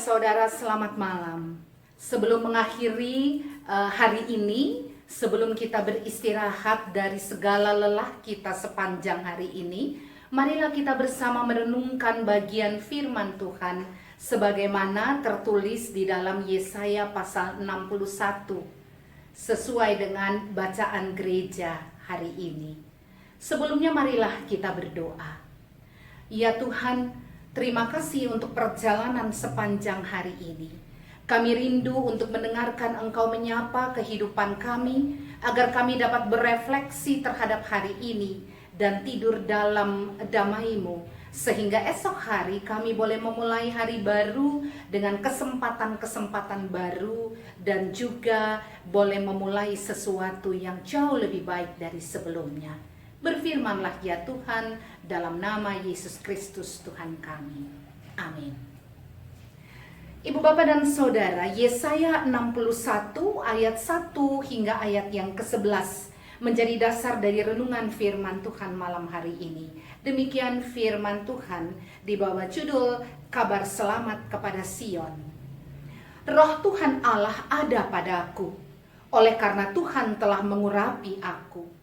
saudara, selamat malam. Sebelum mengakhiri hari ini, sebelum kita beristirahat dari segala lelah kita sepanjang hari ini, marilah kita bersama merenungkan bagian firman Tuhan sebagaimana tertulis di dalam Yesaya pasal 61 sesuai dengan bacaan gereja hari ini. Sebelumnya marilah kita berdoa. Ya Tuhan, terima kasih untuk perjalanan sepanjang hari ini. Kami rindu untuk mendengarkan Engkau menyapa kehidupan kami, agar kami dapat berefleksi terhadap hari ini dan tidur dalam damai-Mu, sehingga esok hari kami boleh memulai hari baru dengan kesempatan-kesempatan baru, dan juga boleh memulai sesuatu yang jauh lebih baik dari sebelumnya. Berfirmanlah ya Tuhan, dalam nama Yesus Kristus Tuhan kami. Amin. Ibu bapak dan saudara, Yesaya 61 ayat 1 hingga ayat yang ke-11 menjadi dasar dari renungan firman Tuhan malam hari ini. Demikian firman Tuhan di bawah judul Kabar Selamat kepada Sion. Roh Tuhan Allah ada padaku, oleh karena Tuhan telah mengurapi aku.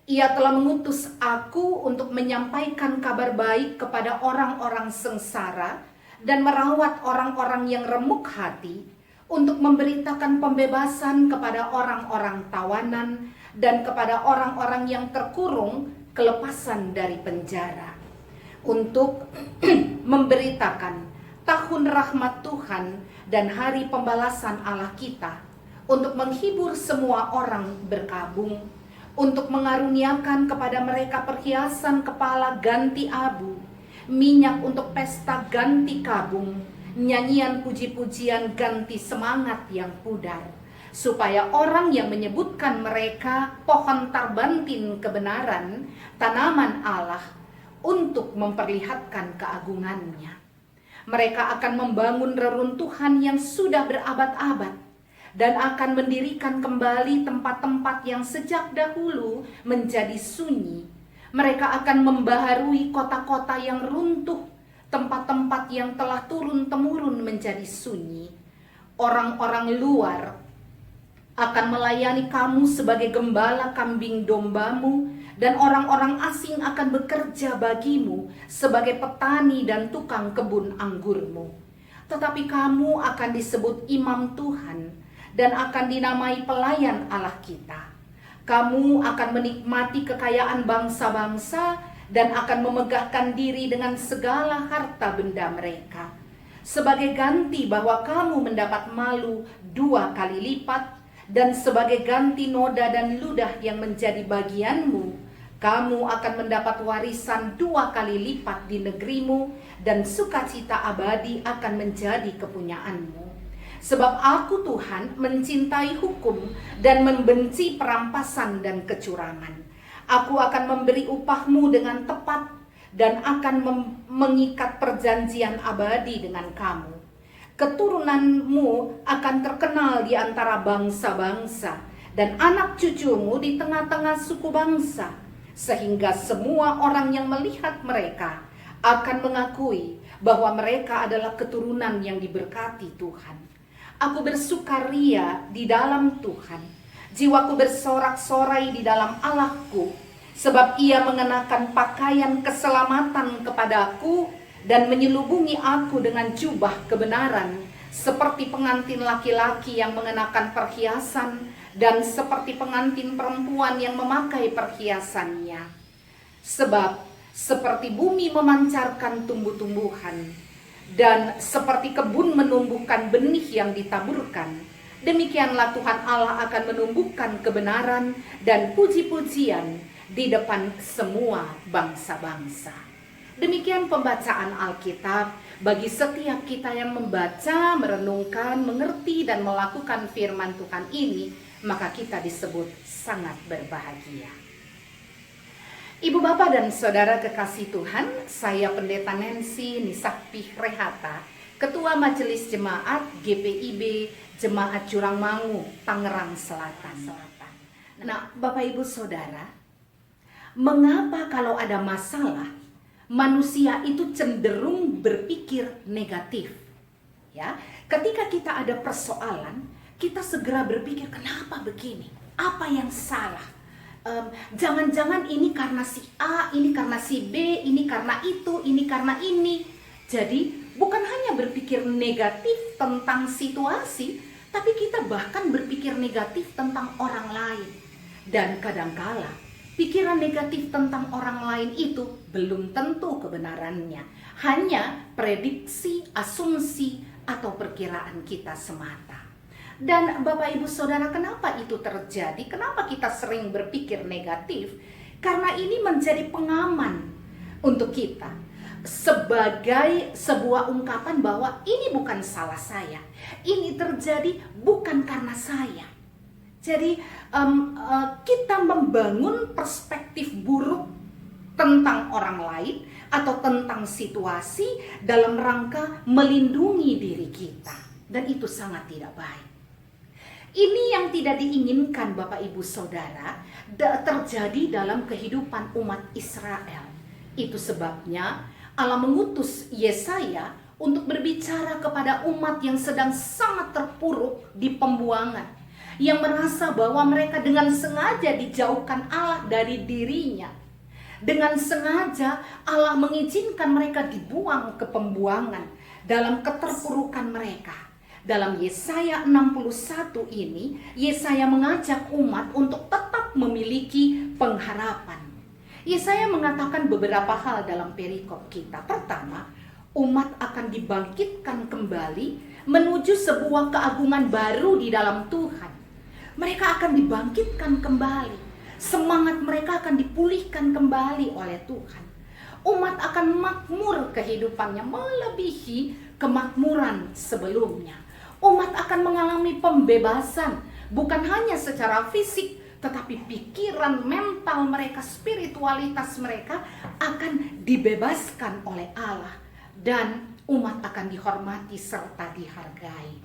Ia telah mengutus aku untuk menyampaikan kabar baik kepada orang-orang sengsara dan merawat orang-orang yang remuk hati, untuk memberitakan pembebasan kepada orang-orang tawanan dan kepada orang-orang yang terkurung kelepasan dari penjara, untuk memberitakan tahun rahmat Tuhan dan hari pembalasan Allah kita, untuk menghibur semua orang berkabung, untuk mengaruniakan kepada mereka perhiasan kepala ganti abu, minyak untuk pesta ganti kabung, nyanyian puji-pujian ganti semangat yang pudar, supaya orang yang menyebutkan mereka pohon tarbantin kebenaran, tanaman Allah, untuk memperlihatkan keagungannya. Mereka akan membangun reruntuhan yang sudah berabad-abad, dan akan mendirikan kembali tempat-tempat yang sejak dahulu menjadi sunyi. Mereka akan membaharui kota-kota yang runtuh, tempat-tempat yang telah turun-temurun menjadi sunyi. Orang-orang luar akan melayani kamu sebagai gembala kambing dombamu, dan orang-orang asing akan bekerja bagimu sebagai petani dan tukang kebun anggurmu. Tetapi kamu akan disebut imam Tuhan, dan akan dinamai pelayan Allah kita. Kamu akan menikmati kekayaan bangsa-bangsa dan akan memegahkan diri dengan segala harta benda mereka. Sebagai ganti bahwa kamu mendapat malu 2 kali lipat, dan sebagai ganti noda dan ludah yang menjadi bagianmu, kamu akan mendapat warisan 2 kali lipat di negerimu, dan sukacita abadi akan menjadi kepunyaanmu. Sebab aku Tuhan mencintai hukum dan membenci perampasan dan kecurangan. Aku akan memberi upahmu dengan tepat dan akan mengikat perjanjian abadi dengan kamu. Keturunanmu akan terkenal di antara bangsa-bangsa, dan anak cucumu di tengah-tengah suku bangsa, sehingga semua orang yang melihat mereka akan mengakui bahwa mereka adalah keturunan yang diberkati Tuhan. Aku bersukaria di dalam Tuhan, jiwaku bersorak-sorai di dalam Allahku, sebab ia mengenakan pakaian keselamatan kepadaku dan menyelubungi aku dengan jubah kebenaran, seperti pengantin laki-laki yang mengenakan perhiasan dan seperti pengantin perempuan yang memakai perhiasannya. Sebab seperti bumi memancarkan tumbuh-tumbuhan, dan seperti kebun menumbuhkan benih yang ditaburkan, demikianlah Tuhan Allah akan menumbuhkan kebenaran dan puji-pujian di depan semua bangsa-bangsa. Demikian pembacaan Alkitab. Bagi setiap kita yang membaca, merenungkan, mengerti, dan melakukan firman Tuhan ini, maka kita disebut sangat berbahagia. Ibu bapak dan saudara kekasih Tuhan, saya Pendeta Nancy Nisakti Rehata, Ketua Majelis Jemaat GPIB Jemaat Jurangmangu, Tangerang Selatan. Nah, Bapak Ibu Saudara, mengapa kalau ada masalah, manusia itu cenderung berpikir negatif? ya. Ketika kita ada persoalan, kita segera berpikir, kenapa begini? Apa yang salah? Jangan-jangan ini karena si A, ini karena si B, ini karena itu, ini karena ini. Jadi bukan hanya berpikir negatif tentang situasi, tapi kita bahkan berpikir negatif tentang orang lain. Dan kadangkala pikiran negatif tentang orang lain itu belum tentu kebenarannya. Hanya prediksi, asumsi, atau perkiraan kita semata. Dan Bapak Ibu Saudara, kenapa itu terjadi? Kenapa kita sering berpikir negatif? Karena ini menjadi pengaman untuk kita. Sebagai sebuah ungkapan bahwa ini bukan salah saya. Ini terjadi bukan karena saya. Jadi kita membangun perspektif buruk tentang orang lain atau tentang situasi dalam rangka melindungi diri kita. Dan itu sangat tidak baik. Ini yang tidak diinginkan Bapak Ibu Saudara terjadi dalam kehidupan umat Israel. Itu sebabnya Allah mengutus Yesaya untuk berbicara kepada umat yang sedang sangat terpuruk di pembuangan, yang merasa bahwa mereka dengan sengaja dijauhkan Allah dari dirinya. Dengan sengaja Allah mengizinkan mereka dibuang ke pembuangan dalam keterpurukan mereka. Dalam Yesaya 61 ini, Yesaya mengajak umat untuk tetap memiliki pengharapan. Yesaya mengatakan beberapa hal dalam perikop kita. Pertama, umat akan dibangkitkan kembali menuju sebuah keagungan baru di dalam Tuhan. Mereka akan dibangkitkan kembali. Semangat mereka akan dipulihkan kembali oleh Tuhan. Umat akan makmur kehidupannya melebihi kemakmuran sebelumnya. Umat akan mengalami pembebasan, bukan hanya secara fisik, tetapi pikiran, mental mereka, spiritualitas mereka akan dibebaskan oleh Allah. Dan umat akan dihormati serta dihargai.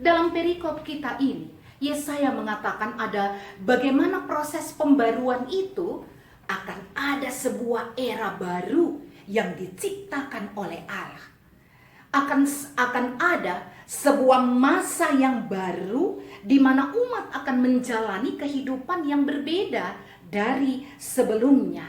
Dalam perikop kita ini, Yesaya mengatakan ada bagaimana proses pembaruan itu, akan ada sebuah era baru yang diciptakan oleh Allah. Akan ada sebuah masa yang baru di mana umat akan menjalani kehidupan yang berbeda dari sebelumnya.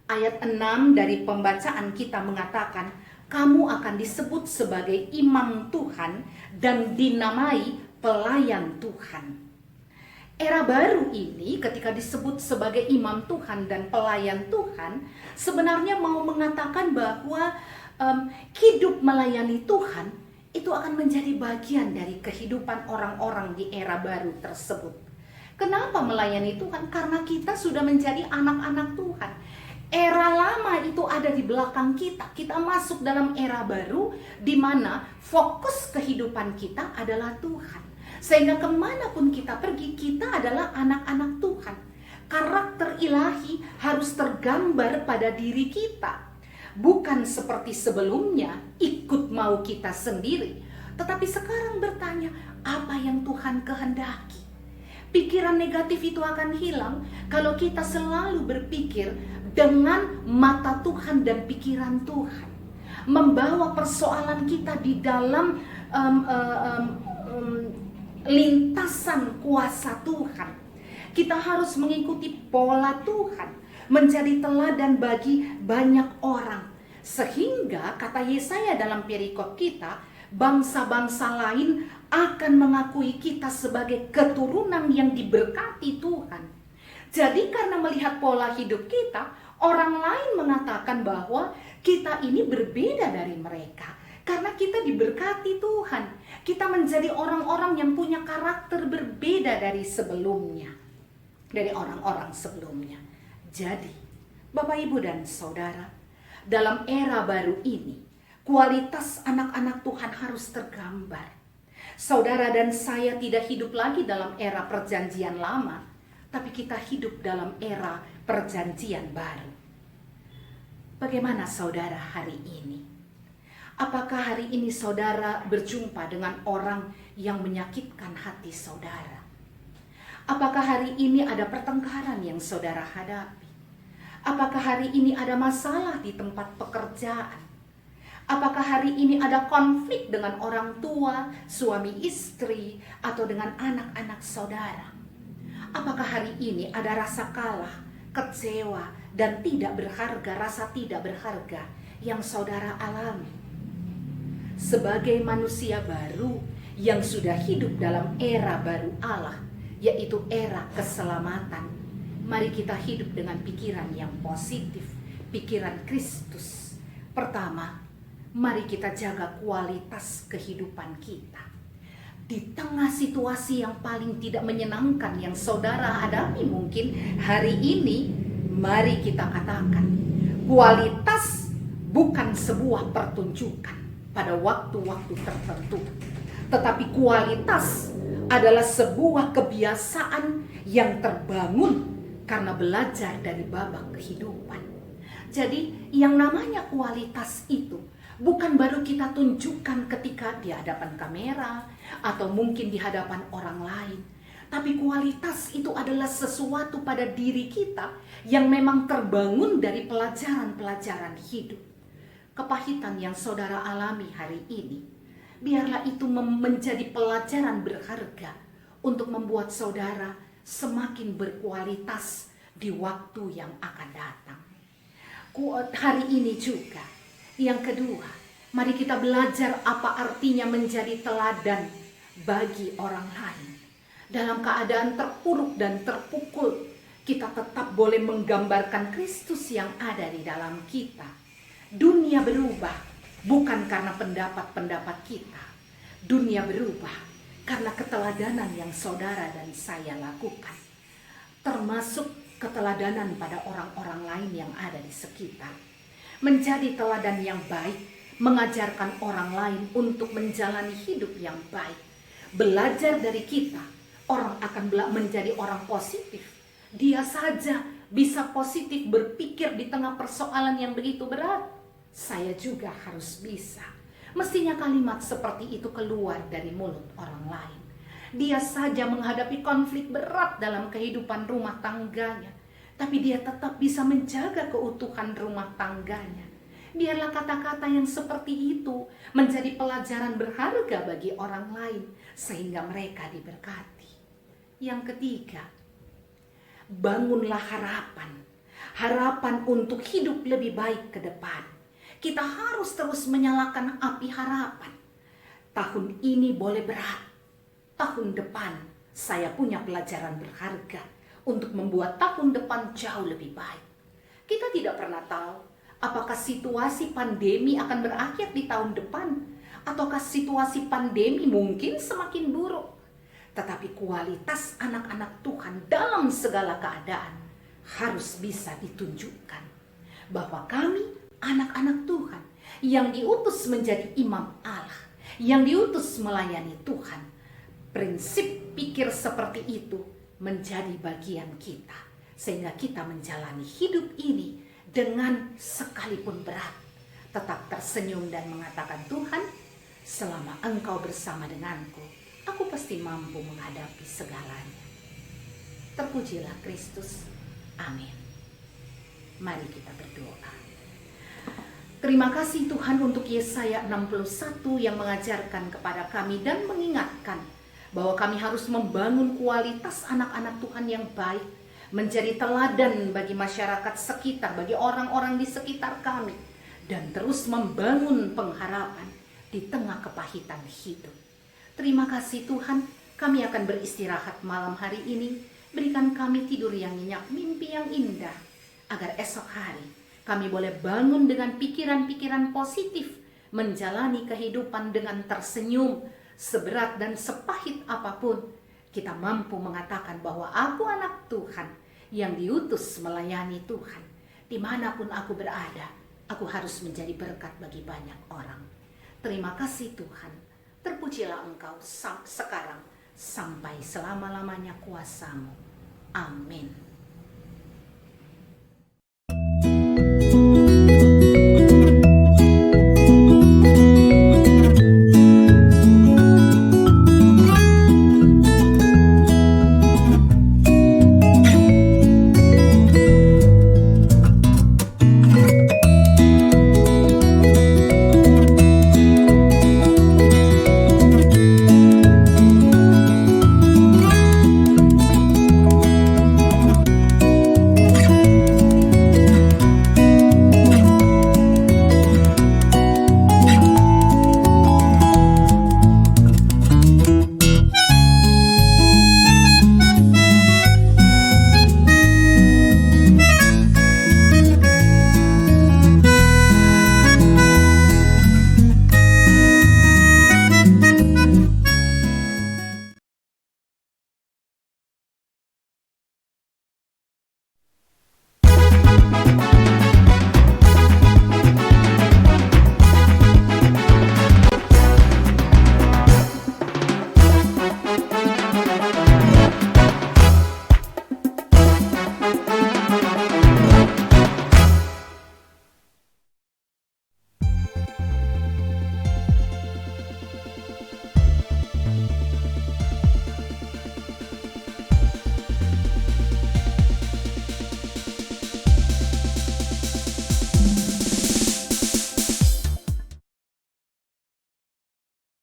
Ayat 6 dari pembacaan kita mengatakan, kamu akan disebut sebagai imam Tuhan dan dinamai pelayan Tuhan. Era baru ini ketika disebut sebagai imam Tuhan dan pelayan Tuhan, sebenarnya mau mengatakan bahwa hidup melayani Tuhan itu akan menjadi bagian dari kehidupan orang-orang di era baru tersebut. Kenapa melayani Tuhan? Karena kita sudah menjadi anak-anak Tuhan. Era lama itu ada di belakang kita. Kita masuk dalam era baru di mana fokus kehidupan kita adalah Tuhan. Sehingga kemanapun kita pergi, kita adalah anak-anak Tuhan. Karakter ilahi harus tergambar pada diri kita. Bukan seperti sebelumnya, ikut mau kita sendiri. Tetapi sekarang bertanya, apa yang Tuhan kehendaki? Pikiran negatif itu akan hilang kalau kita selalu berpikir dengan mata Tuhan dan pikiran Tuhan. Membawa persoalan kita di dalam lintasan kuasa Tuhan. Kita harus mengikuti pola Tuhan, menjadi teladan bagi banyak orang. Sehingga kata Yesaya dalam perikop kita, bangsa-bangsa lain akan mengakui kita sebagai keturunan yang diberkati Tuhan. Jadi karena melihat pola hidup kita, orang lain mengatakan bahwa kita ini berbeda dari mereka. Karena kita diberkati Tuhan. Kita menjadi orang-orang yang punya karakter berbeda dari sebelumnya. Dari orang-orang sebelumnya. Jadi, Bapak, Ibu, dan Saudara, dalam era baru ini, kualitas anak-anak Tuhan harus tergambar. Saudara dan saya tidak hidup lagi dalam era perjanjian lama, tapi kita hidup dalam era perjanjian baru. Bagaimana saudara hari ini? Apakah hari ini saudara berjumpa dengan orang yang menyakitkan hati saudara? Apakah hari ini ada pertengkaran yang saudara hadapi? Apakah hari ini ada masalah di tempat pekerjaan? Apakah hari ini ada konflik dengan orang tua, suami istri, atau dengan anak-anak saudara? Apakah hari ini ada rasa kalah, kecewa, dan tidak berharga, rasa tidak berharga yang saudara alami? Sebagai manusia baru yang sudah hidup dalam era baru Allah, yaitu era keselamatan, mari kita hidup dengan pikiran yang positif, pikiran Kristus. Pertama, mari kita jaga kualitas kehidupan kita. Di tengah situasi yang paling tidak menyenangkan yang saudara hadapi mungkin hari ini, mari kita katakan, kualitas bukan sebuah pertunjukan pada waktu-waktu tertentu, tetapi kualitas adalah sebuah kebiasaan yang terbangun karena belajar dari babak kehidupan. Jadi yang namanya kualitas itu bukan baru kita tunjukkan ketika di hadapan kamera atau mungkin di hadapan orang lain. Tapi kualitas itu adalah sesuatu pada diri kita yang memang terbangun dari pelajaran-pelajaran hidup. Kepahitan yang saudara alami hari ini, biarlah itu menjadi pelajaran berharga untuk membuat saudara semakin berkualitas di waktu yang akan datang. Hari ini juga, yang kedua, mari kita belajar apa artinya menjadi teladan bagi orang lain. Dalam keadaan terpuruk dan terpukul, kita tetap boleh menggambarkan Kristus yang ada di dalam kita. Dunia berubah bukan karena pendapat-pendapat kita. Dunia berubah karena keteladanan yang saudara dan saya lakukan. Termasuk keteladanan pada orang-orang lain yang ada di sekitar. Menjadi teladan yang baik, mengajarkan orang lain untuk menjalani hidup yang baik. Belajar dari kita, orang akan menjadi orang positif. Dia saja bisa positif berpikir di tengah persoalan yang begitu berat. Saya juga harus bisa. Mestinya kalimat seperti itu keluar dari mulut orang lain. Dia saja menghadapi konflik berat dalam kehidupan rumah tangganya, tapi dia tetap bisa menjaga keutuhan rumah tangganya. Biarlah kata-kata yang seperti itu menjadi pelajaran berharga bagi orang lain, sehingga mereka diberkati. Yang ketiga, bangunlah harapan. Harapan untuk hidup lebih baik ke depan. Kita harus terus menyalakan api harapan. Tahun ini boleh berat. Tahun depan saya punya pelajaran berharga untuk membuat tahun depan jauh lebih baik. Kita tidak pernah tahu apakah situasi pandemi akan berakhir di tahun depan, ataukah situasi pandemi mungkin semakin buruk. Tetapi kualitas anak-anak Tuhan dalam segala keadaan harus bisa ditunjukkan. Bahwa kami anak-anak Tuhan yang diutus menjadi imam Allah, yang diutus melayani Tuhan. Prinsip pikir seperti itu menjadi bagian kita, sehingga kita menjalani hidup ini dengan sekalipun berat, tetap tersenyum dan mengatakan, Tuhan, selama Engkau bersama denganku, aku pasti mampu menghadapi segalanya. Terpujilah Kristus. Amin. Mari kita berdoa. Terima kasih Tuhan untuk Yesaya 61 yang mengajarkan kepada kami dan mengingatkan bahwa kami harus membangun kualitas anak-anak Tuhan yang baik, menjadi teladan bagi masyarakat sekitar, bagi orang-orang di sekitar kami, dan terus membangun pengharapan di tengah kepahitan hidup. Terima kasih Tuhan, kami akan beristirahat malam hari ini. Berikan kami tidur yang nyenyak, mimpi yang indah, agar esok hari kami boleh bangun dengan pikiran-pikiran positif, menjalani kehidupan dengan tersenyum. Seberat dan sepahit apapun, kita mampu mengatakan bahwa aku anak Tuhan yang diutus melayani Tuhan. Dimanapun aku berada, aku harus menjadi berkat bagi banyak orang. Terima kasih Tuhan. Terpujilah Engkau sekarang sampai selama-lamanya kuasa-Mu. Amin.